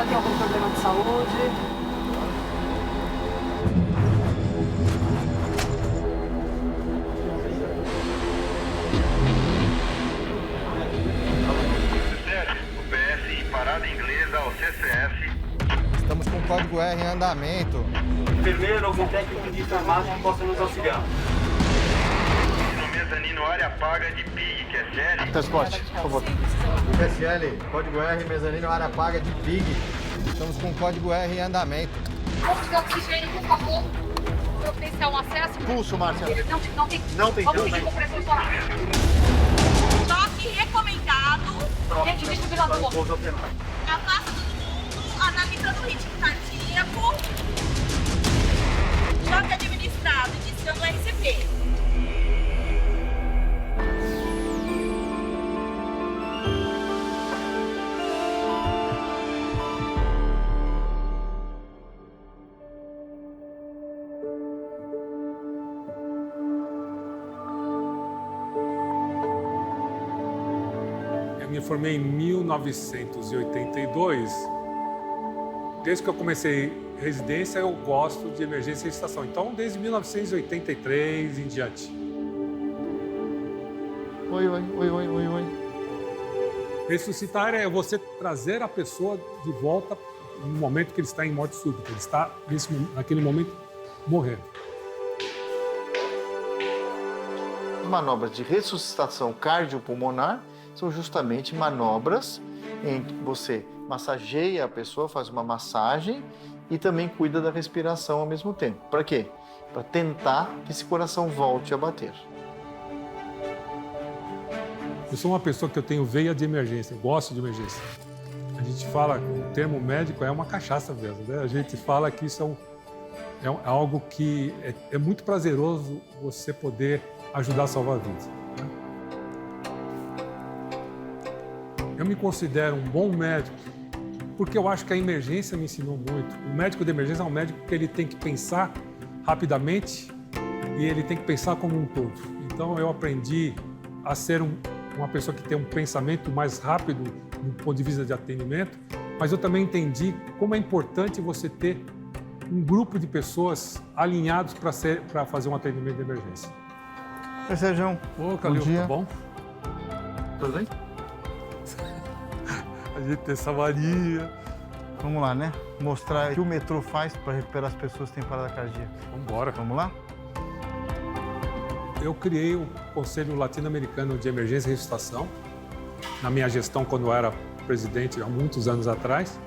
senhora tem algum problema de saúde? O PSI parada inglesa ao CCS. Estamos com o código R em andamento. Enfermeiro, algum técnico de enfermagem que possa nos auxiliar. No mezanino, área paga de PIG, que é série. Transporte, por favor. PSL, código R, mezanino, área paga de PIG. Estamos com o código R em andamento. Ponto de oxigênio, por favor. Providenciar um acesso. Pulso, Márcia. Não tem. Não tem. Oxigênio com pressão solar. Toque recomendado. Gente, desfibrilador. Afasta todo mundo, analisando o ritmo cardíaco. Choque administrado, iniciando o RCP. Eu me formei em 1982. Desde que eu comecei residência, eu gosto de emergência e estação. Então, desde 1983 em diante. Oi. Ressuscitar é você trazer a pessoa de volta no momento que ele está em morte súbita. Ele está, naquele momento, morrendo. As manobras de ressuscitação cardiopulmonar são justamente manobras em que você massageia a pessoa, faz uma massagem e também cuida da respiração ao mesmo tempo. Para quê? Para tentar que esse coração volte a bater. Eu sou uma pessoa que eu tenho veia de emergência, eu gosto de emergência. A gente fala, o termo médico é uma cachaça mesmo, né? A gente fala que isso é algo que é muito prazeroso você poder ajudar a salvar vidas. Né? Eu me considero um bom médico porque eu acho que a emergência me ensinou muito. O médico de emergência é um médico que ele tem que pensar rapidamente e ele tem que pensar como um todo. Então eu aprendi a ser uma pessoa que tem um pensamento mais rápido do ponto de vista de atendimento, mas eu também entendi como é importante você ter um grupo de pessoas alinhados para fazer um atendimento de emergência. Oi, Sérgio. Ô, Calil, tá bom? Tudo bem? A gente tem essa Maria. Vamos lá, né? Mostrar o que o metrô faz para recuperar as pessoas que têm parada cardíaca. Vambora. Vamos lá? Eu criei o Conselho Latino-Americano de Emergência e Ressuscitação, na minha gestão, quando eu era presidente, há muitos anos atrás.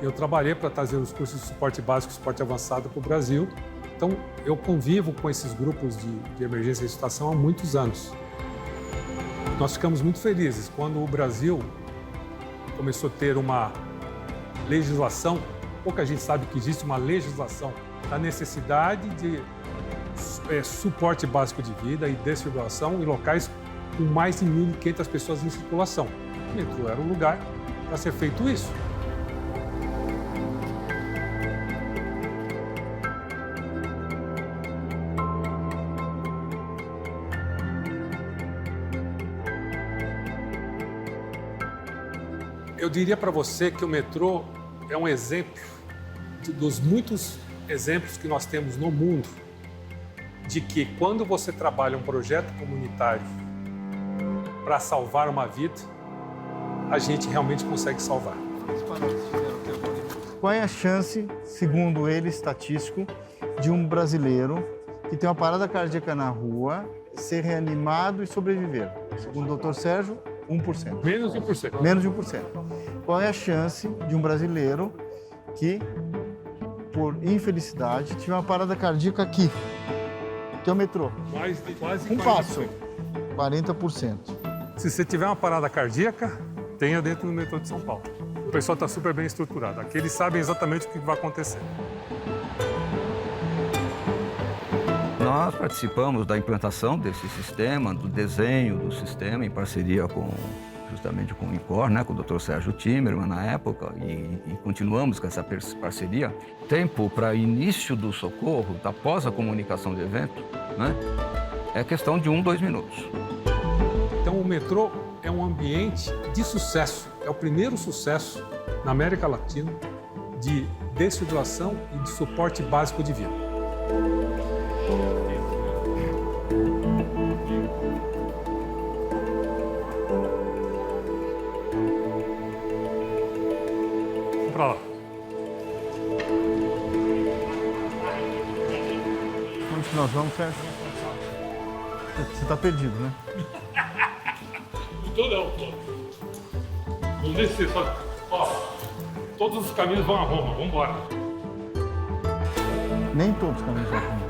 Eu trabalhei para trazer os cursos de suporte básico e suporte avançado para o Brasil. Então, eu convivo com esses grupos de emergência e ressuscitação há muitos anos. Nós ficamos muito felizes quando o Brasil começou a ter uma legislação, pouca gente sabe que existe uma legislação da necessidade de suporte básico de vida e desfibrilação em locais com mais de 1.500 pessoas em circulação. O metrô era o lugar para ser feito isso. Eu diria para você que o metrô é um exemplo dos muitos exemplos que nós temos no mundo de que quando você trabalha um projeto comunitário para salvar uma vida, a gente realmente consegue salvar. Qual é a chance, segundo ele, estatístico, de um brasileiro que tem uma parada cardíaca na rua ser reanimado e sobreviver? Segundo o Dr. Sérgio, 1%. Menos de 1%. Menos de 1%. Qual é a chance de um brasileiro que, por infelicidade, tiver uma parada cardíaca aqui, que é o metrô? Mais de quase Um 40%. passo, 40%. Se você tiver uma parada cardíaca, tenha dentro do metrô de São Paulo. O pessoal está super bem estruturado. Aqui eles sabem exatamente o que vai acontecer. Nós participamos da implantação desse sistema, do desenho do sistema, em parceria justamente com o INCOR, né, com o Dr. Sérgio Timerman na época, e continuamos com essa parceria. Tempo para início do socorro, após a comunicação de evento, né, é questão de 2 minutos. Então, o metrô é um ambiente de sucesso. É o primeiro sucesso na América Latina de desfibrilação e de suporte básico de vida. Vamos para lá. Onde nós vamos, Sérgio? Você está perdido, né? Não. Vamos descer, sabe? Ó, todos os caminhos vão a Roma, vamos embora. Nem todos os caminhos vão a Roma.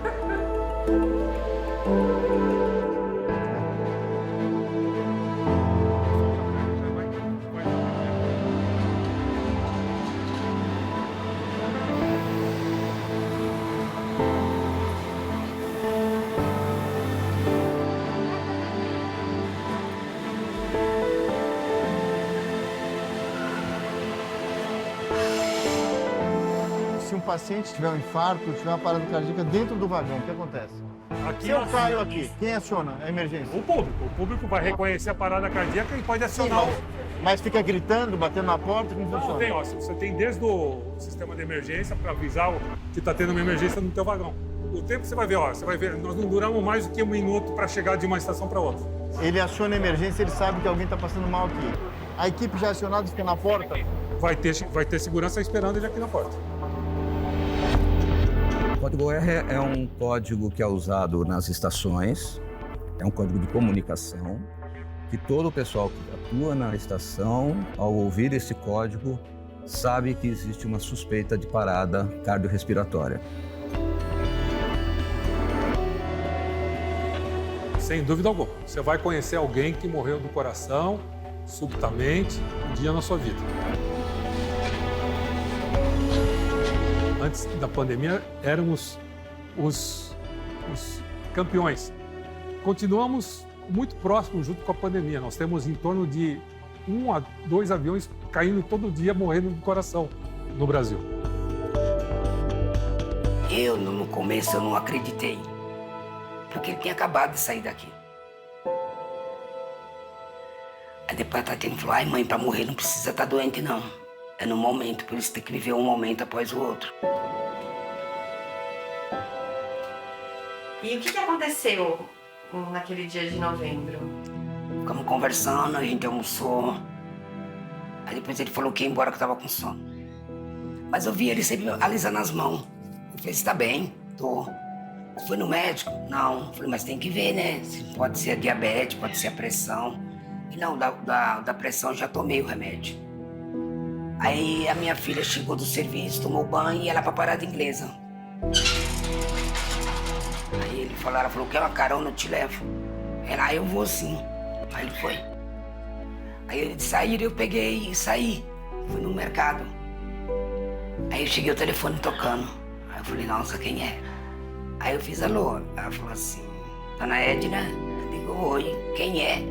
Se um paciente tiver um infarto, tiver uma parada cardíaca dentro do vagão, o que acontece? Aqui Se eu caio aqui, quem aciona a emergência? O público vai reconhecer a parada cardíaca e pode acionar Mas fica gritando, batendo na porta, como Não, funciona? tem, ó, você tem desde o sistema de emergência para avisar que está tendo uma emergência no teu vagão. O tempo você vai ver, nós não duramos mais do que 1 minuto para chegar de uma estação para outra. Ele aciona a emergência, ele sabe que alguém está passando mal aqui. A equipe já acionada fica na porta. Vai ter segurança esperando ele aqui na porta. O código R é um código que é usado nas estações, é um código de comunicação, que todo o pessoal que atua na estação, ao ouvir esse código, sabe que existe uma suspeita de parada cardiorrespiratória. Sem dúvida alguma. Você vai conhecer alguém que morreu do coração, subitamente, um dia na sua vida. Antes da pandemia, éramos os campeões. Continuamos muito próximos junto com a pandemia. Nós temos em torno de 1 a 2 aviões caindo todo dia, morrendo do coração no Brasil. Eu, no começo, eu não acreditei. Porque ele tinha acabado de sair daqui. Aí depois a Tatiana falou, ai mãe, pra morrer não precisa estar doente não. É no momento, por isso tem que viver um momento após o outro. E o que aconteceu naquele dia de novembro? Ficamos conversando, a gente almoçou. Aí depois ele falou que ia embora, que eu tava com sono. Mas eu vi ele sempre alisando as mãos. Eu falei, você tá bem? Tô. Você foi no médico? Não. Eu falei, mas tem que ver, né? Pode ser a diabetes, pode ser a pressão. E não, da pressão eu já tomei o remédio. Aí a minha filha chegou do serviço, tomou banho e ela pra parada inglesa. Aí ela falou, quer uma carona, eu te levo. Ela, eu vou sim. Aí ele foi. Aí eles saíram, eu peguei e saí. Fui no mercado. Aí eu cheguei, o telefone tocando. Aí eu falei, nossa, quem é? Aí eu fiz alô. Ela falou assim, dona Edna? Eu digo, oi, quem é?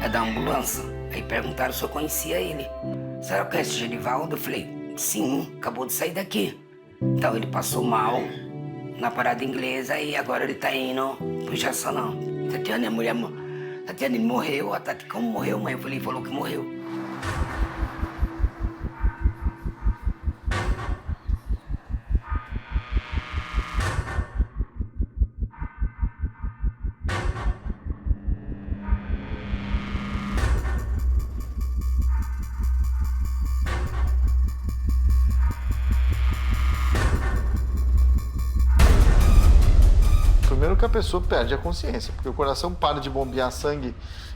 É da ambulância. Aí perguntaram se eu conhecia ele. Será que é esse Genivaldo? Eu falei, sim, acabou de sair daqui. Então ele passou mal na parada inglesa e agora ele tá indo pro Jaçanã. Tatiana, a mulher... Tatiana, ele morreu. A Tati, como morreu, mãe? Eu falei, falou que morreu. Primeiro que a pessoa perde a consciência, porque o coração para de bombear sangue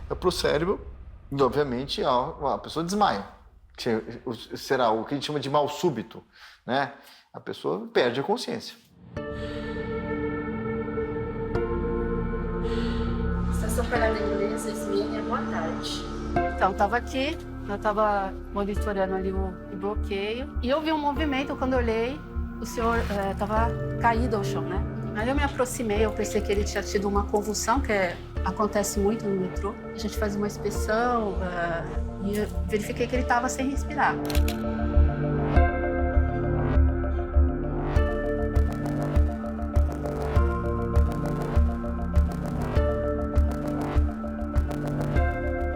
para o cérebro e, obviamente, a pessoa desmaia. Será o que a gente chama de mal súbito, né? A pessoa perde a consciência. Estação Parada Inglesa, Esmínia, boa tarde. Então, estava aqui, eu estava monitorando ali o bloqueio e eu vi um movimento, quando eu olhei, o senhor estava caído ao chão, né? Aí eu me aproximei, eu pensei que ele tinha tido uma convulsão, que acontece muito no metrô. A gente faz uma inspeção e eu verifiquei que ele estava sem respirar.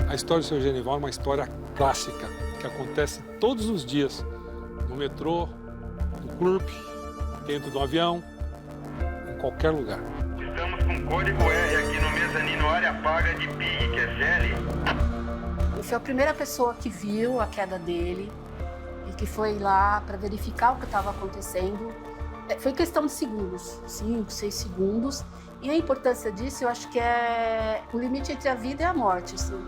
A história do Sr. Genivaldo é uma história clássica que acontece todos os dias no metrô, no clube, dentro do avião, em qualquer lugar. Estamos com código R aqui no mezanino área paga de PIG, que é CL. Eu fui a primeira pessoa que viu a queda dele e que foi lá para verificar o que estava acontecendo. Foi questão de segundos, 5, 6 segundos. E a importância disso, eu acho que é o limite entre a vida e a morte. Assim.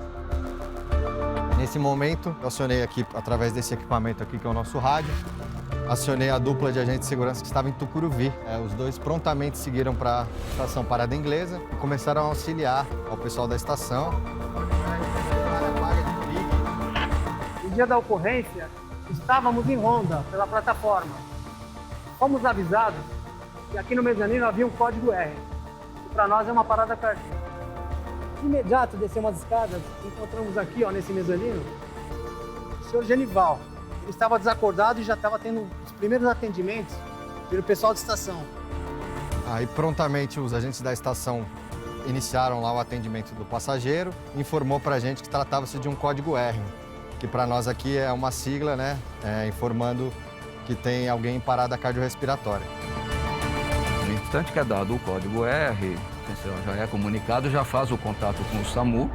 Nesse momento, eu acionei aqui, através desse equipamento aqui, que é o nosso rádio, acionei a dupla de agentes de segurança que estava em Tucuruvi. Os dois prontamente seguiram para a estação Parada Inglesa e começaram a auxiliar ao pessoal da estação. No dia da ocorrência, estávamos em ronda pela plataforma. Fomos avisados que aqui no mezanino havia um código R, que para nós é uma parada cardíaca. De imediato, descemos as escadas, encontramos aqui, ó, nesse mezanino, o senhor Genival. Ele estava desacordado e já estava tendo os primeiros atendimentos pelo pessoal da estação. Aí, prontamente, os agentes da estação iniciaram lá o atendimento do passageiro e informou para a gente que tratava-se de um código R, que para nós aqui é uma sigla, né, informando que tem alguém em parada cardiorrespiratória. No instante que é dado o código R, já é comunicado, já faz o contato com o SAMU,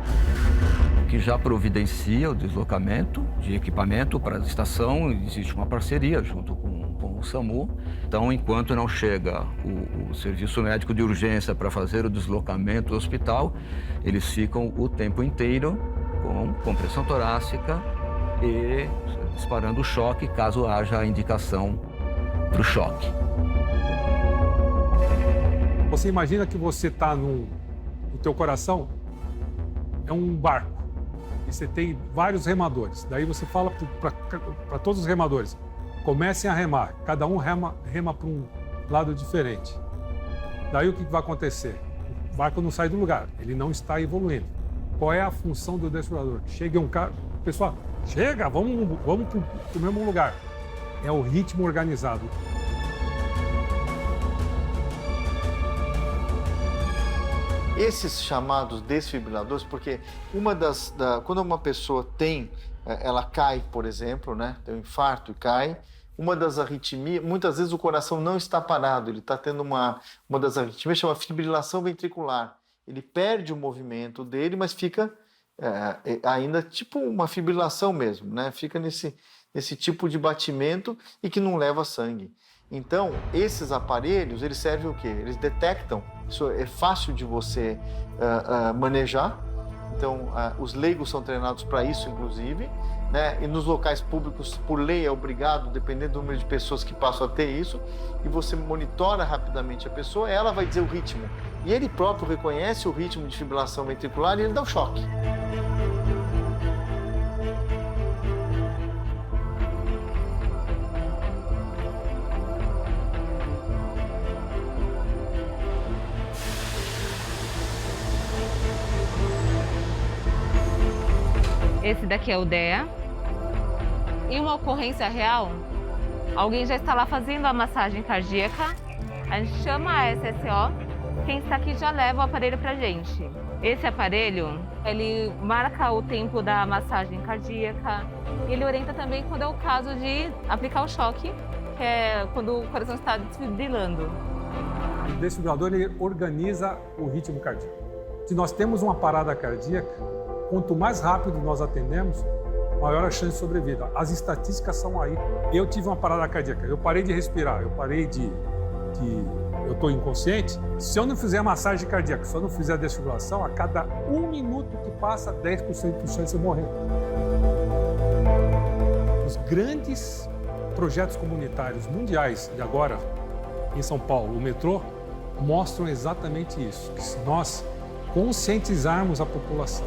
que já providencia o deslocamento de equipamento para a estação. Existe uma parceria junto com o SAMU. Então, enquanto não chega o serviço médico de urgência para fazer o deslocamento do hospital, eles ficam o tempo inteiro com compressão torácica e disparando o choque, caso haja a indicação para o choque. Você imagina que você está no teu coração, é um barco, e você tem vários remadores. Daí você fala para todos os remadores, comecem a remar, cada um rema para um lado diferente. Daí o que vai acontecer? O barco não sai do lugar, ele não está evoluindo. Qual é a função do desfibrilador? Chega um cara, pessoal, chega, vamos para o mesmo lugar. É o ritmo organizado. Esses chamados desfibriladores, porque quando uma pessoa ela cai, por exemplo, né, tem um infarto e cai, uma das arritmias, muitas vezes o coração não está parado, ele está tendo uma das arritmias, chama fibrilação ventricular. Ele perde o movimento dele, mas fica ainda tipo uma fibrilação mesmo, né? Fica nesse tipo de batimento e que não leva sangue. Então, esses aparelhos, eles servem o quê? Eles detectam, isso é fácil de você manejar. Então, os leigos são treinados para isso, inclusive, né? E nos locais públicos, por lei, é obrigado, dependendo do número de pessoas que passam a ter isso, e você monitora rapidamente a pessoa, ela vai dizer o ritmo. E ele próprio reconhece o ritmo de fibrilação ventricular e ele dá o choque. Esse daqui é o DEA. Em uma ocorrência real, alguém já está lá fazendo a massagem cardíaca, a gente chama a SSO, quem está aqui já leva o aparelho para a gente. Esse aparelho, ele marca o tempo da massagem cardíaca e ele orienta também quando é o caso de aplicar o choque, que é quando o coração está desfibrilando. O desfibrilador, ele organiza o ritmo cardíaco. Se nós temos uma parada cardíaca, quanto mais rápido nós atendemos, maior a chance de sobrevida. As estatísticas são aí. Eu tive uma parada cardíaca, eu parei de respirar, eu estou inconsciente. Se eu não fizer a massagem cardíaca, se eu não fizer a desfibrilação, a cada 1 minuto que passa, 10% de chance de morrer. Os grandes projetos comunitários mundiais, e agora em São Paulo, o metrô, mostram exatamente isso, que se nós conscientizarmos a população,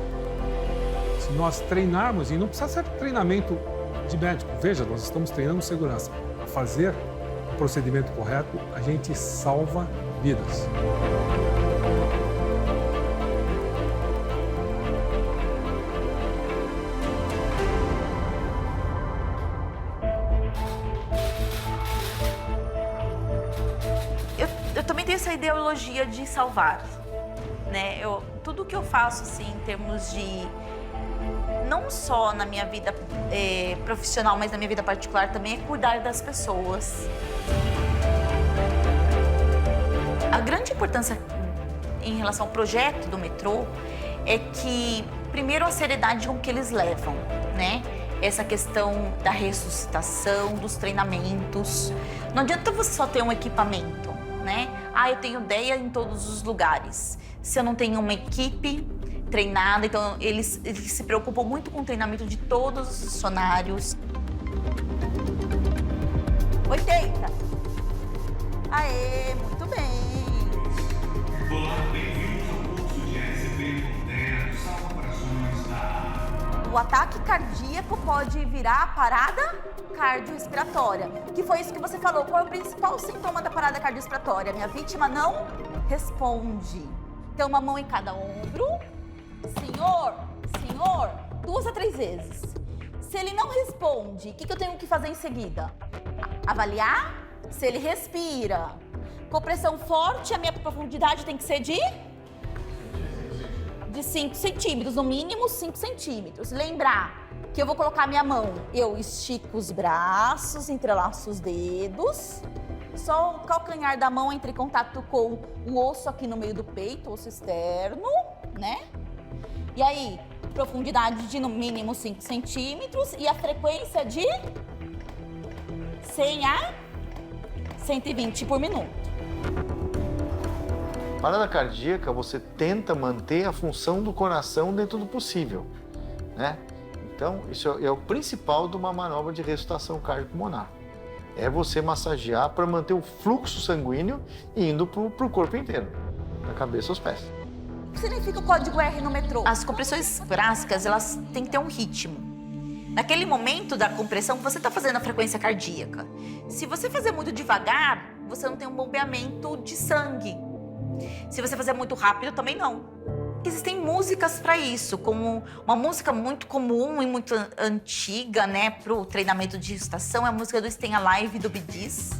se nós treinarmos, e não precisa ser treinamento de médico, veja, nós estamos treinando segurança, a fazer o procedimento correto, a gente salva vidas. Eu também tenho essa ideologia de salvar, né? Tudo que eu faço, assim, em termos de não só na minha vida profissional, mas na minha vida particular também, é cuidar das pessoas. A grande importância em relação ao projeto do metrô é que, primeiro, a seriedade com que eles levam, né? Essa questão da ressuscitação, dos treinamentos. Não adianta você só ter um equipamento, né? Eu tenho DEA em todos os lugares. Se eu não tenho uma equipe treinada, então eles se preocupam muito com o treinamento de todos os funcionários. 80. Aê, muito bem. Olá, bem-vindos ao curso de ASB com DEA, salva operações da... O ataque cardíaco pode virar parada cardiorrespiratória, que foi isso que você falou. Qual é o principal sintoma da parada cardiorrespiratória? Minha vítima não responde. Então, uma mão em cada ombro. Senhor, 2 a 3 vezes. Se ele não responde, o que eu tenho que fazer em seguida? Avaliar se ele respira. Compressão forte, a minha profundidade tem que ser de 5 centímetros, no mínimo 5 centímetros. Lembrar que eu vou colocar minha mão, eu estico os braços, entrelaço os dedos, só o calcanhar da mão entra em contato com o osso aqui no meio do peito, osso externo, né? E aí, profundidade de no mínimo 5 centímetros e a frequência de 100 a 120 por minuto. Parada cardíaca, você tenta manter a função do coração dentro do possível, né? Então, isso é o principal de uma manobra de ressuscitação cardiopulmonar. É você massagear para manter o fluxo sanguíneo indo para o corpo inteiro, da cabeça aos pés. O que significa o código R no metrô? As compressões torácicas, elas têm que ter um ritmo. Naquele momento da compressão, você está fazendo a frequência cardíaca. Se você fazer muito devagar, você não tem um bombeamento de sangue. Se você fazer muito rápido, também não. Existem músicas para isso, como uma música muito comum e muito antiga, né, para o treinamento de ressuscitação, é a música do Stay Alive, do Bee Gees.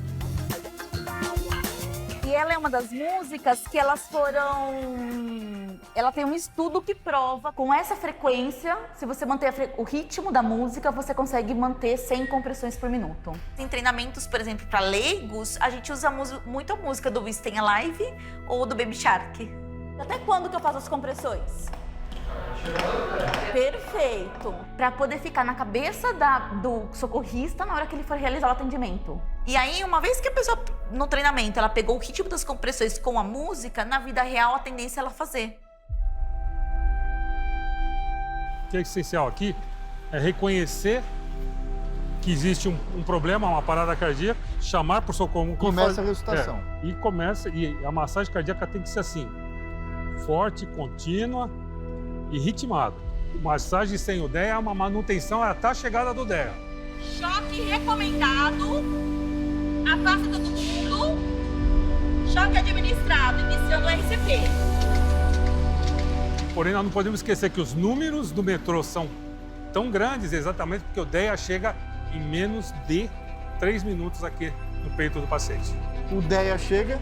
E ela é uma das músicas que ela tem um estudo que prova, com essa frequência, se você manter o ritmo da música, você consegue manter 100 compressões por minuto. Em treinamentos, por exemplo, para leigos, a gente usa muito a música do Stay Alive ou do Baby Shark. Até quando que eu faço as compressões? Perfeito. Para poder ficar na cabeça do socorrista na hora que ele for realizar o atendimento. E aí, uma vez que a pessoa, no treinamento, ela pegou o ritmo das compressões com a música, na vida real, a tendência é ela fazer. O que é essencial aqui é reconhecer que existe um problema, uma parada cardíaca, chamar por socorro. Começa a ressuscitação. E a massagem cardíaca tem que ser assim, forte, contínua e ritmado. Massagem sem o DEA é uma manutenção até a chegada do DEA. Choque recomendado, afasta todo mundo, choque administrado, iniciando o RCP. Porém, nós não podemos esquecer que os números do metrô são tão grandes exatamente porque o DEA chega em menos de 3 minutos aqui no peito do paciente. O DEA chega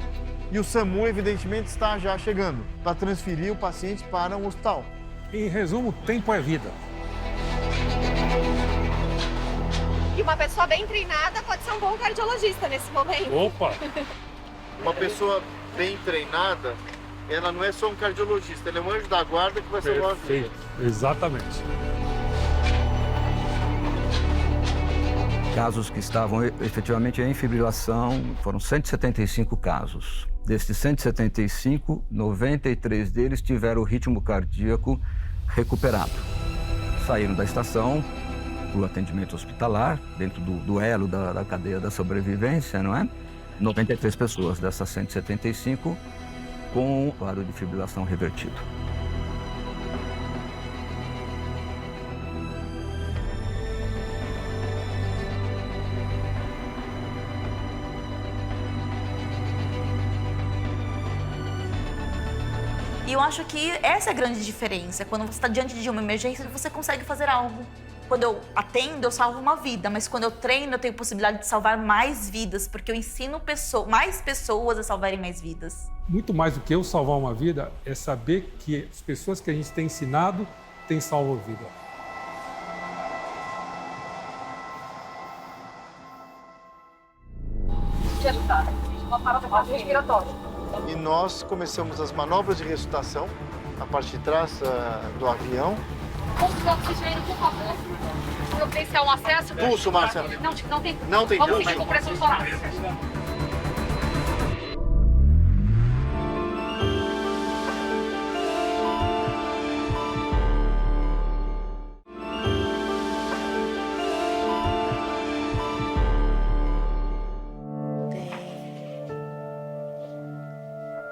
e o SAMU, evidentemente, está já chegando para transferir o paciente para um hospital. Em resumo, tempo é vida. E uma pessoa bem treinada pode ser um bom cardiologista nesse momento. Opa! Uma pessoa bem treinada, ela não é só um cardiologista, ela é um anjo da guarda que vai salvar a vida. Perfeito, exatamente. Casos que estavam efetivamente em fibrilação, foram 175 casos. Desses 175, 93 deles tiveram o ritmo cardíaco recuperado. Saíram da estação para o atendimento hospitalar, dentro do elo da cadeia da sobrevivência, não é? 93 pessoas dessas 175 com quadro de fibrilação revertido. E eu acho que essa é a grande diferença. Quando você está diante de uma emergência, você consegue fazer algo. Quando eu atendo, eu salvo uma vida, mas quando eu treino, eu tenho possibilidade de salvar mais vidas, porque eu ensino mais pessoas a salvarem mais vidas. Muito mais do que eu salvar uma vida, é saber que as pessoas que a gente tem ensinado têm salvo a vida. ressuscitar. Uma parada cardiorrespiratória. E nós começamos as manobras de ressuscitação na parte de trás do avião. Ponto de oxigênio, por favor. Providenciar um acesso. Pulso, Márcia. Não tem. Não tem Vamos pulso. seguir com pressão torácica.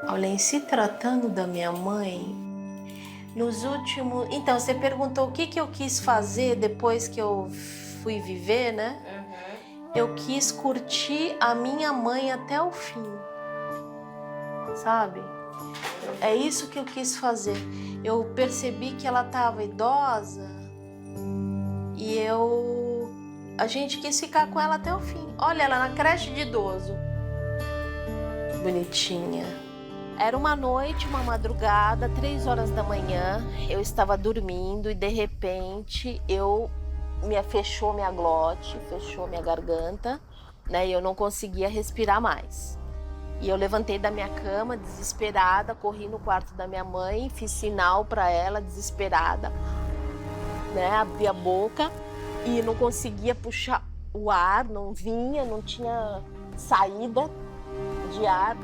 Olha, em se tratando da minha mãe, nos últimos... Então, você perguntou o que eu quis fazer depois que eu fui viver, né? Eu quis curtir a minha mãe até o fim, sabe? É isso que eu quis fazer. Eu percebi que ela estava idosa e a gente quis ficar com ela até o fim. Olha, ela na creche de idoso. Bonitinha. Era uma noite, uma madrugada, 3 horas da manhã, eu estava dormindo e de repente fechou minha glote, fechou minha garganta, né? E eu não conseguia respirar mais. E eu levantei da minha cama, desesperada, corri no quarto da minha mãe, fiz sinal para ela, desesperada, né? Abri a boca e não conseguia puxar o ar, não vinha, não tinha saída de ar.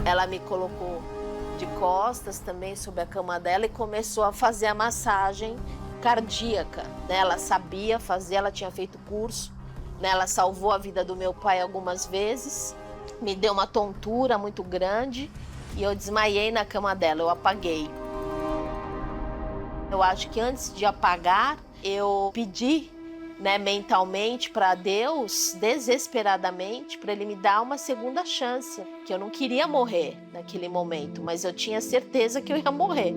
Ela me colocou de costas também sobre a cama dela e começou a fazer a massagem cardíaca, né? Ela sabia fazer, ela tinha feito curso, né? Ela salvou a vida do meu pai algumas vezes, me deu uma tontura muito grande e eu desmaiei na cama dela, eu apaguei. Eu acho que antes de apagar, eu pedi, né, mentalmente para Deus, desesperadamente, para Ele me dar uma segunda chance, que eu não queria morrer naquele momento, mas eu tinha certeza que eu ia morrer.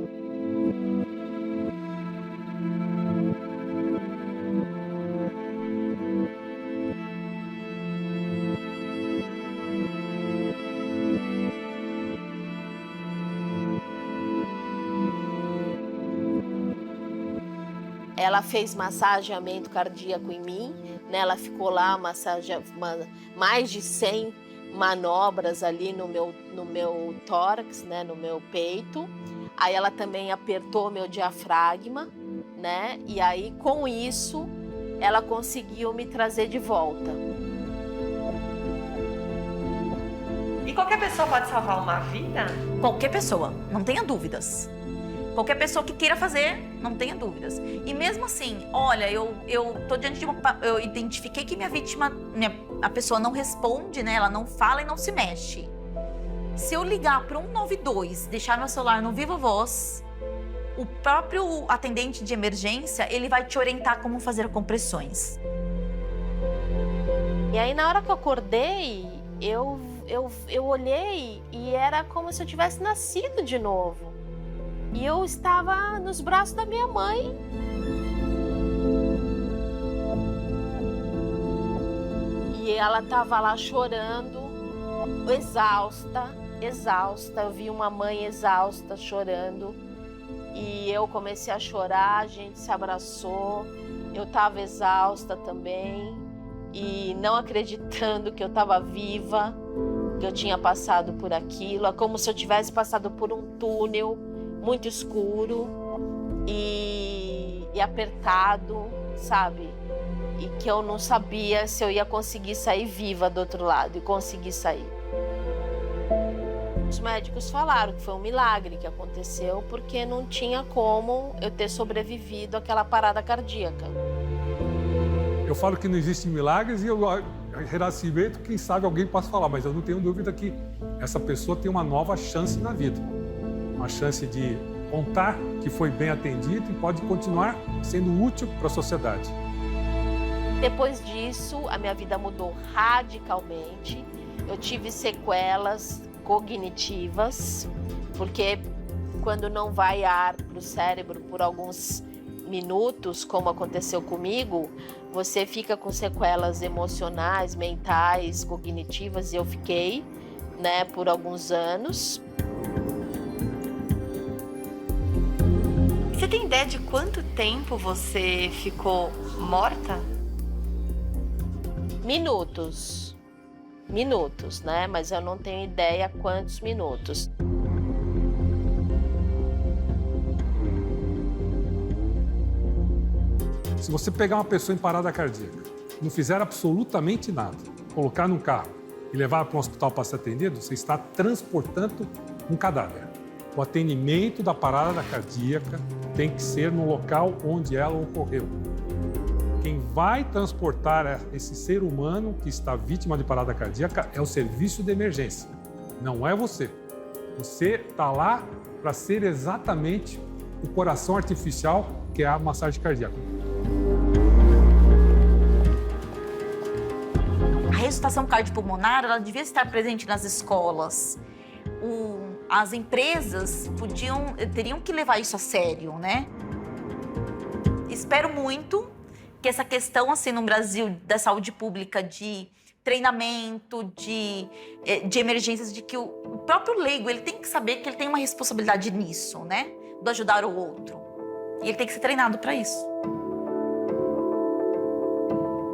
Ela fez massageamento cardíaco em mim, né? Ela ficou lá, mais de 100 manobras ali no meu tórax, né? No meu peito. Aí ela também apertou meu diafragma, né? E aí, com isso, ela conseguiu me trazer de volta. E qualquer pessoa pode salvar uma vida? Qualquer pessoa, não tenha dúvidas. Qualquer pessoa que queira fazer, não tenha dúvidas. E mesmo assim, olha, eu tô diante de eu identifiquei que minha vítima, a pessoa não responde, né? Ela não fala e não se mexe. Se eu ligar para 192, deixar meu celular no Viva Voz, o próprio atendente de emergência, ele vai te orientar como fazer compressões. E aí, na hora que eu acordei, eu olhei e era como se eu tivesse nascido de novo. E eu estava nos braços da minha mãe. E ela estava lá chorando, exausta. Eu vi uma mãe exausta chorando. E eu comecei a chorar, a gente se abraçou. Eu estava exausta também. E não acreditando que eu estava viva, que eu tinha passado por aquilo. É como se eu tivesse passado por um túnel muito escuro e apertado, sabe? E que eu não sabia se eu ia conseguir sair viva do outro lado, e consegui sair. Os médicos falaram que foi um milagre que aconteceu, porque não tinha como eu ter sobrevivido àquela parada cardíaca. Eu falo que não existem milagres e renascimento, quem sabe alguém possa falar, mas eu não tenho dúvida que essa pessoa tem uma nova chance na vida. Uma chance de contar que foi bem atendido e pode continuar sendo útil para a sociedade. Depois disso, a minha vida mudou radicalmente. Eu tive sequelas cognitivas, porque quando não vai ar para o cérebro por alguns minutos, como aconteceu comigo, você fica com sequelas emocionais, mentais, cognitivas, e eu fiquei, né, por alguns anos. Você tem ideia de quanto tempo você ficou morta? Minutos. Minutos, né? Mas eu não tenho ideia quantos minutos. Se você pegar uma pessoa em parada cardíaca, não fizer absolutamente nada, colocar num carro e levar para um hospital para ser atendido, você está transportando um cadáver. O atendimento da parada cardíaca tem que ser no local onde ela ocorreu. Quem vai transportar esse ser humano que está vítima de parada cardíaca é o serviço de emergência, não é você. Você está lá para ser exatamente o coração artificial que é a massagem cardíaca. A ressuscitação cardiopulmonar, ela devia estar presente nas escolas. As empresas teriam que levar isso a sério, né? Espero muito que essa questão, assim, no Brasil, da saúde pública, de treinamento, de emergências, de que o próprio leigo, ele tem que saber que ele tem uma responsabilidade nisso, né? Do ajudar o outro. E ele tem que ser treinado para isso.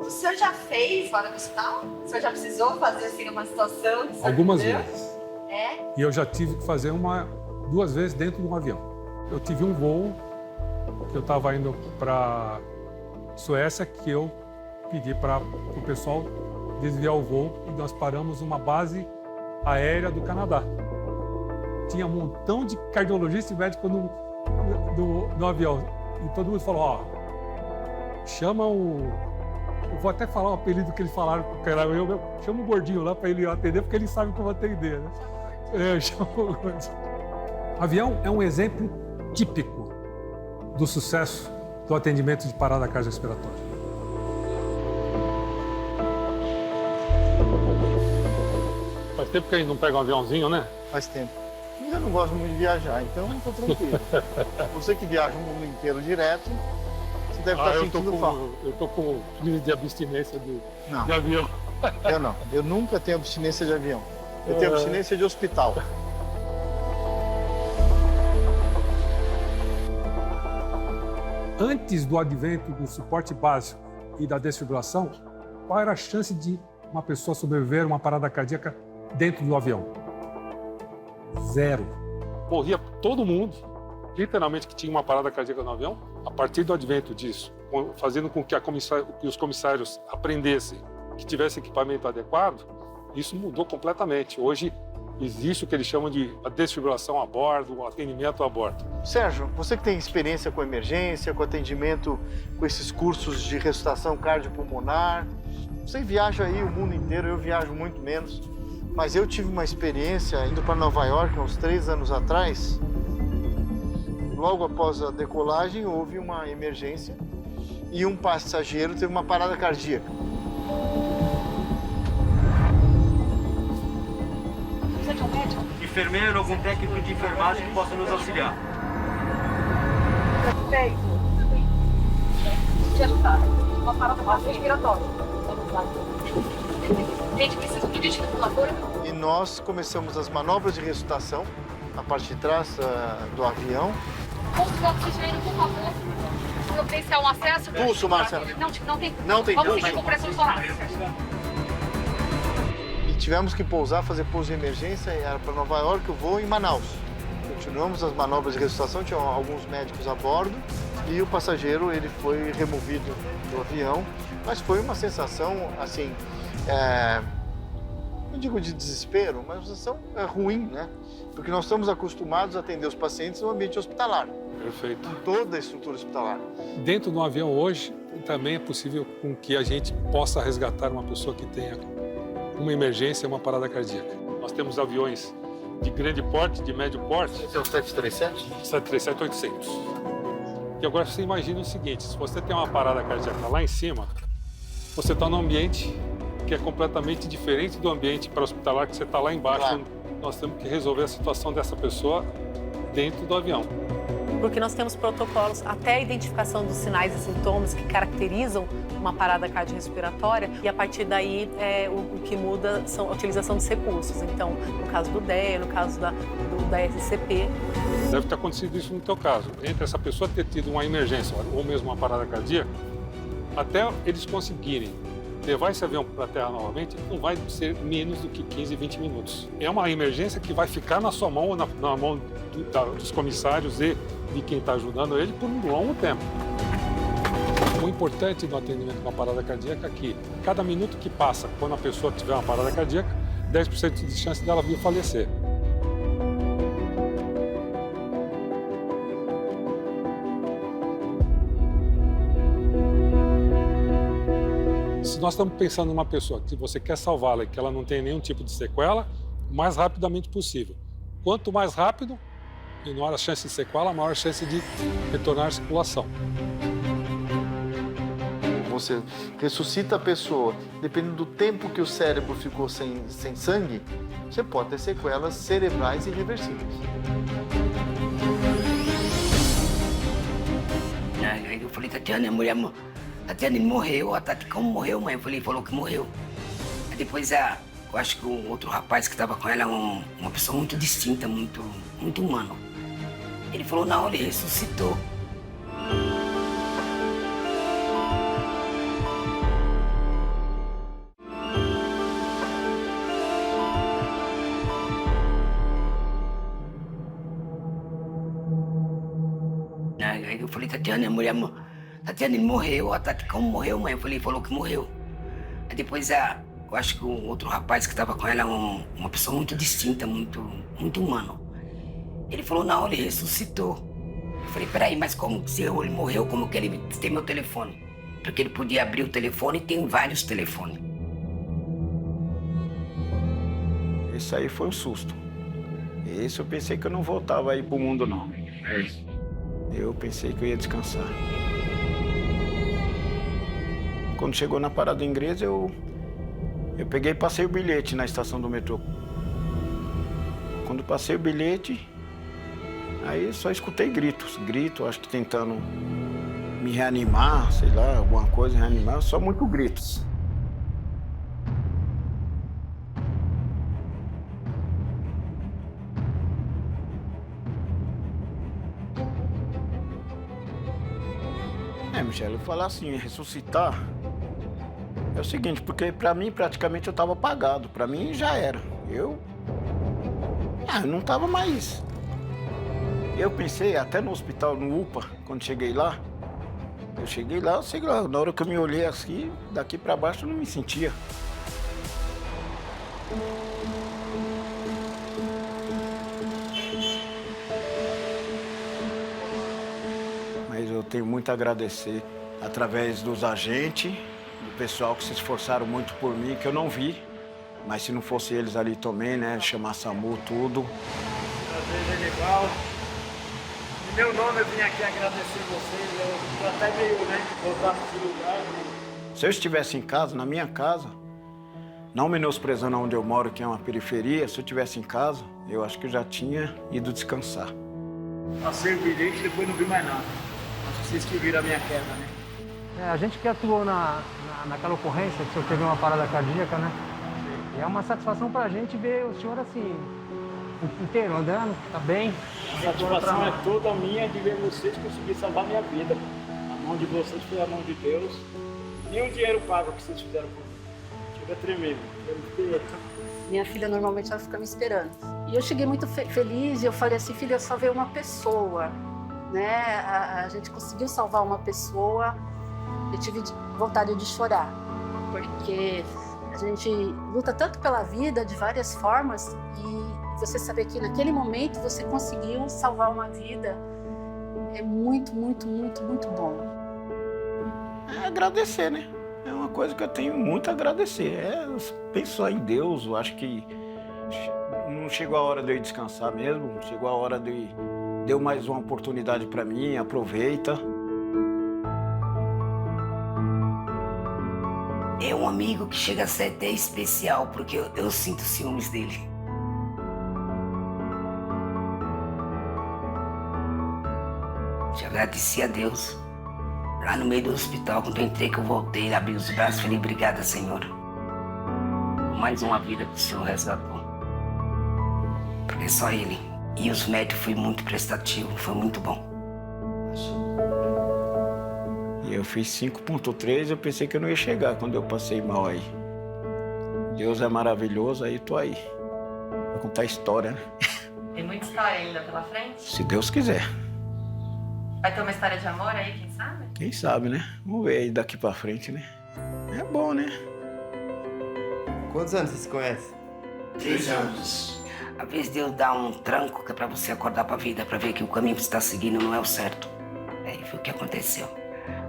O senhor já fez fora do hospital? O senhor já precisou fazer, assim, uma situação? Algumas vezes. É? E eu já tive que fazer 2 vezes dentro de um avião. Eu tive um voo que eu estava indo para Suécia, que eu pedi para o pessoal desviar o voo e nós paramos numa base aérea do Canadá. Tinha um montão de cardiologistas e médicos no avião. E todo mundo falou, ó, chama o... Eu vou até falar o apelido que eles falaram pro cara. Chama o gordinho lá para ele atender, porque ele sabe que eu vou atender, né? Chama o gordinho. O avião é um exemplo típico do sucesso do atendimento de parada cardiorrespiratória. Faz tempo que a gente não pega um aviãozinho, né? Faz tempo. Mas eu não gosto muito de viajar, então eu tô tranquilo. Você que viaja o mundo inteiro direto, você deve estar sentindo falta. Eu tô com crise de abstinência de avião. Eu não. Eu nunca tenho abstinência de avião. Eu tenho abstinência de hospital. Antes do advento do suporte básico e da desfibrilação, qual era a chance de uma pessoa sobreviver a uma parada cardíaca dentro do avião? 0. Morria todo mundo, literalmente, que tinha uma parada cardíaca no avião. A partir do advento disso, fazendo com que os comissários aprendessem que tivesse equipamento adequado, isso mudou completamente. Hoje existe o que eles chamam de a desfibrilação a bordo, o atendimento a bordo. Sérgio, você que tem experiência com emergência, com atendimento, com esses cursos de ressuscitação cardiopulmonar, você viaja aí o mundo inteiro, eu viajo muito menos, mas eu tive uma experiência indo para Nova York, uns 3 anos atrás. Logo após a decolagem, houve uma emergência e um passageiro teve uma parada cardíaca. Precisa de um médico? Enfermeiro, algum técnico de enfermagem que possa nos auxiliar. Perfeito. Já está. Uma parada respiratória. Vamos lá. Gente, precisa de ventilador. E nós começamos as manobras de ressuscitação na parte de trás do avião. Ponto de oxigênio, por favor. Providenciar um acesso. Pulso, Marcelo. Não tem. Não tem Vamos pulso. seguir com pressão torácica. E tivemos que pousar, fazer pouso de emergência, era para Nova York, o voo em Manaus. Continuamos as manobras de ressuscitação, tinham alguns médicos a bordo e o passageiro ele foi removido do avião, mas foi uma sensação assim, não digo de desespero, mas uma sensação ruim, né? Porque nós estamos acostumados a atender os pacientes no ambiente hospitalar. Perfeito. Em toda a estrutura hospitalar. Dentro do avião hoje, também é possível com que a gente possa resgatar uma pessoa que tenha uma emergência, uma parada cardíaca. Nós temos aviões de grande porte, de médio porte. Esse é o 737? 737-800. E agora você imagina o seguinte, se você tem uma parada cardíaca lá em cima, você está num ambiente que é completamente diferente do ambiente pré-hospitalar que você está lá embaixo. Claro. Nós temos que resolver a situação dessa pessoa dentro do avião. Porque nós temos protocolos até a identificação dos sinais e sintomas que caracterizam uma parada cardiorrespiratória e a partir daí o que muda são a utilização dos recursos. Então, no caso do DEA, no caso da SCP. Deve ter acontecido isso no teu caso. Entre essa pessoa ter tido uma emergência ou mesmo uma parada cardíaca, até eles conseguirem levar esse avião para a Terra novamente não vai ser menos do que 15, 20 minutos. É uma emergência que vai ficar na sua mão, na mão dos comissários e de quem está ajudando ele por um longo tempo. O importante no atendimento com uma parada cardíaca é que cada minuto que passa, quando a pessoa tiver uma parada cardíaca, 10% de chance dela vir a falecer. Se nós estamos pensando numa pessoa que você quer salvá-la e que ela não tem nenhum tipo de sequela, o mais rapidamente possível. Quanto mais rápido, menor a chance de sequela, maior a chance de retornar à circulação. Você ressuscita a pessoa, dependendo do tempo que o cérebro ficou sem sangue, você pode ter sequelas cerebrais irreversíveis. Aí eu falei, Tatiana, a mulher... Tatiana, ele morreu. A Tati, como morreu, mãe? Eu falei, falou que morreu. Aí depois, eu acho que o outro rapaz que estava com ela é uma pessoa muito distinta, muito humano. Ele falou, não, ele ressuscitou. Aí eu falei, Tatiana, a mulher... Tatiana, ele morreu. A Tati, como morreu, mãe? Eu falei, falou que morreu. Aí depois, eu acho que o outro rapaz que estava com ela é uma pessoa muito distinta, muito humano. Ele falou, não, ele ressuscitou. Eu falei, peraí, mas como se ele morreu, como que ele tem meu telefone? Porque ele podia abrir o telefone e tem vários telefones. Isso aí foi um susto. Isso eu pensei que eu não voltava aí pro mundo, não. Eu pensei que eu ia descansar. Quando chegou na parada inglesa, eu peguei e passei o bilhete na estação do metrô. Quando passei o bilhete, aí só escutei gritos, acho que tentando me reanimar, sei lá, alguma coisa, reanimar, só muito gritos. Michele, eu falar assim, ressuscitar é o seguinte, porque pra mim praticamente eu tava apagado, pra mim já era. Eu não tava mais. Eu pensei até no hospital, no UPA, quando cheguei lá, na hora que eu me olhei assim, daqui pra baixo eu não me sentia. Mas eu tenho muito a agradecer através dos agentes, do pessoal que se esforçaram muito por mim, que eu não vi. Mas se não fosse eles ali também, né, chamar SAMU, tudo. Prazer, Genival. Em meu nome eu vim aqui agradecer vocês. Eu até meio, voltar para esse lugar. Se eu estivesse em casa, na minha casa, não menosprezando onde eu moro, que é uma periferia, se eu estivesse em casa, eu acho que eu já tinha ido descansar. Passei o bilhete e depois não vi mais nada. Acho que vocês que viram a minha queda, né? A gente que atuou naquela ocorrência, que o senhor teve uma parada cardíaca, né? E é uma satisfação pra gente ver o senhor assim, inteiro, andando, tá bem. A satisfação é toda minha de ver vocês conseguirem salvar minha vida. A mão de vocês foi a mão de Deus. Nem o dinheiro pago que vocês fizeram por mim. Chega a tremer. Minha filha normalmente ela fica me esperando. E eu cheguei muito feliz e eu falei assim, filha, eu salvei uma pessoa, né? A gente conseguiu salvar uma pessoa. Eu tive vontade de chorar, porque a gente luta tanto pela vida de várias formas e você saber que naquele momento você conseguiu salvar uma vida é muito, muito, muito, muito bom. É agradecer, né? É uma coisa que eu tenho muito a agradecer. Eu penso só em Deus, eu acho que não chegou a hora de eu descansar mesmo, chegou a hora de deu mais uma oportunidade para mim, aproveita. É um amigo que chega a ser até especial, porque eu sinto ciúmes dele. Já agradeci a Deus. Lá no meio do hospital, quando eu entrei, que eu voltei, abri os braços e falei, obrigada, Senhor. Mais uma vida que o Senhor resgatou. Porque só Ele. E os médicos foi muito prestativo, foi muito bom. E eu Eu fiz 5.3, eu pensei que eu não ia chegar quando eu passei mal aí. Deus é maravilhoso, aí tô aí. Vou contar a história, né? Tem muita história ainda pela frente? Se Deus quiser. Vai ter uma história de amor aí, quem sabe? Quem sabe, né? Vamos ver aí daqui pra frente, né? É bom, né? Quantos anos você se conhece? 3 anos. Às vezes Deus dá um tranco que é pra você acordar pra vida, pra ver que o caminho que você tá seguindo não é o certo. Aí foi o que aconteceu.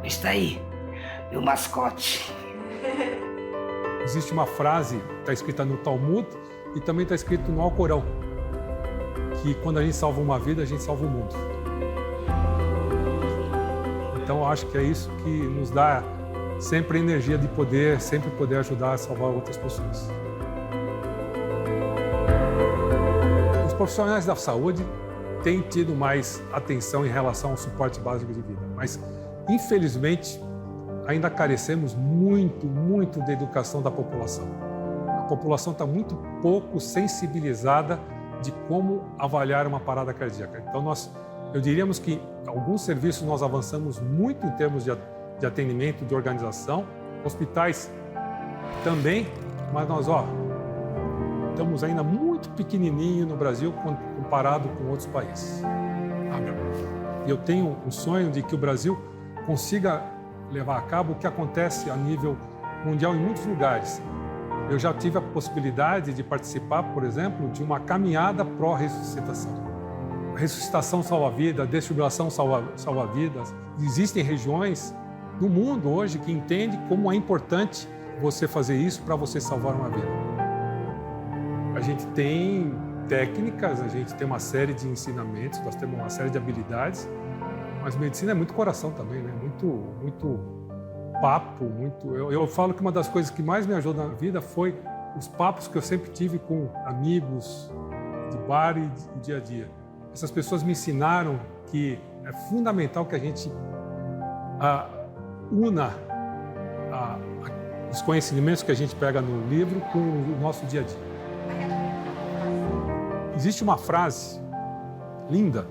Está aí, meu mascote. Existe uma frase, está escrita no Talmud e também está escrito no Alcorão, que quando a gente salva uma vida, a gente salva o mundo. Então, eu acho que é isso que nos dá sempre a energia de poder, sempre poder ajudar a salvar outras pessoas. Os profissionais da saúde têm tido mais atenção em relação ao suporte básico de vida, mas, infelizmente, ainda carecemos muito da educação da população. A população está muito pouco sensibilizada de como avaliar uma parada cardíaca. Então, eu diríamos que alguns serviços nós avançamos muito em termos de atendimento, de organização, hospitais também, mas nós, estamos ainda muito pequenininho no Brasil comparado com outros países. Eu tenho um sonho de que o Brasil consiga levar a cabo o que acontece a nível mundial em muitos lugares. Eu já tive a possibilidade de participar, por exemplo, de uma caminhada pró-ressuscitação. Ressuscitação salva-vida, desfibrilação salva-vidas. Existem regiões no mundo hoje que entendem como é importante você fazer isso para você salvar uma vida. A gente tem técnicas, a gente tem uma série de ensinamentos, nós temos uma série de habilidades, mas medicina é muito coração também, né? Muito papo, Eu falo que uma das coisas que mais me ajudou na vida foi os papos que eu sempre tive com amigos de bar e de dia a dia. Essas pessoas me ensinaram que é fundamental que a gente una os conhecimentos que a gente pega no livro com o nosso dia a dia. Existe uma frase linda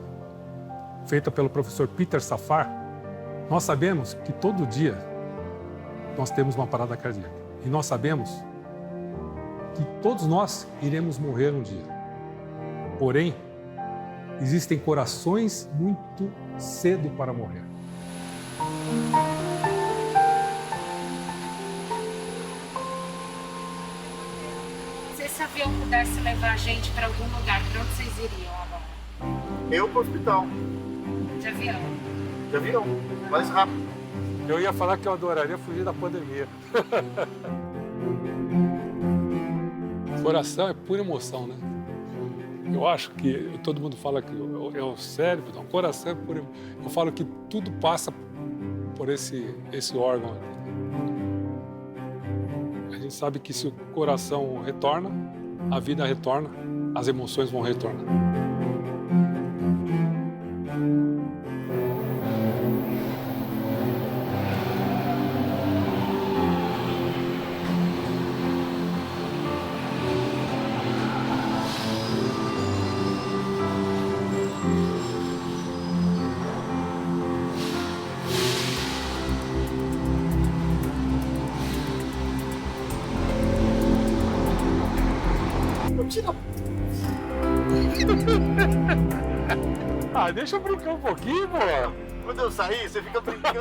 feita pelo professor Peter Safar. Nós sabemos que todo dia nós temos uma parada cardíaca. E nós sabemos que todos nós iremos morrer um dia. Porém, existem corações muito cedo para morrer. Se esse avião pudesse levar a gente para algum lugar, para onde vocês iriam agora? Eu pro hospital. De avião? De avião, mais rápido. Eu ia falar que eu adoraria fugir da pandemia. Coração é pura emoção, né? Eu acho que todo mundo fala que é o cérebro, não, o coração é pura emoção. Eu falo que tudo passa por esse órgão. A gente sabe que se o coração retorna, a vida retorna, as emoções vão retornar. Ah, deixa eu brincar um pouquinho, pô. Quando eu sair, você fica brincando.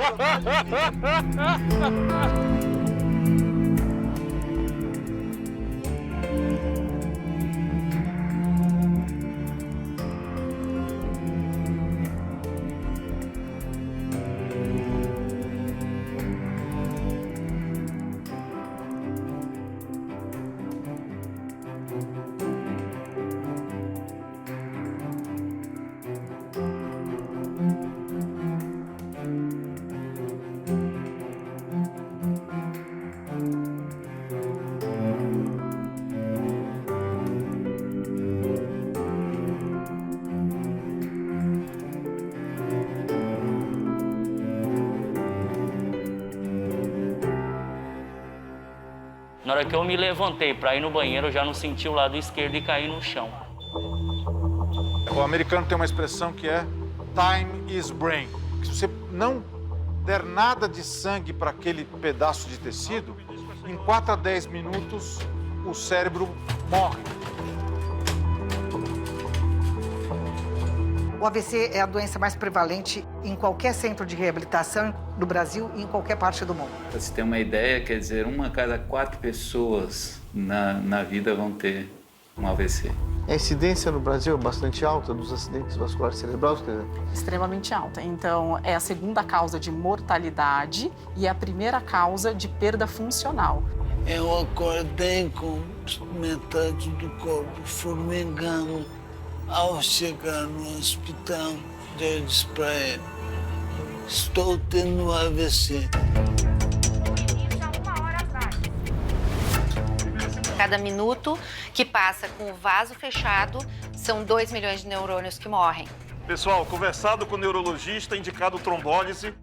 Na hora que eu me levantei para ir no banheiro, eu já não senti o lado esquerdo e caí no chão. O americano tem uma expressão que é time is brain. Se você não der nada de sangue para aquele pedaço de tecido, em 4 a 10 minutos o cérebro morre. O AVC é a doença mais prevalente em qualquer centro de reabilitação do Brasil e em qualquer parte do mundo. Para você ter uma ideia, quer dizer, 1 a cada 4 pessoas na vida vão ter um AVC. A incidência no Brasil é bastante alta dos acidentes vasculares cerebrais? Extremamente alta. Então, é a segunda causa de mortalidade e a primeira causa de perda funcional. Eu acordei com metade do corpo formigando. Ao chegar no hospital, eu disse para ele, estou tendo AVC. Cada minuto que passa com o vaso fechado, são 2 milhões de neurônios que morrem. Pessoal, conversado com o neurologista, indicado trombólise,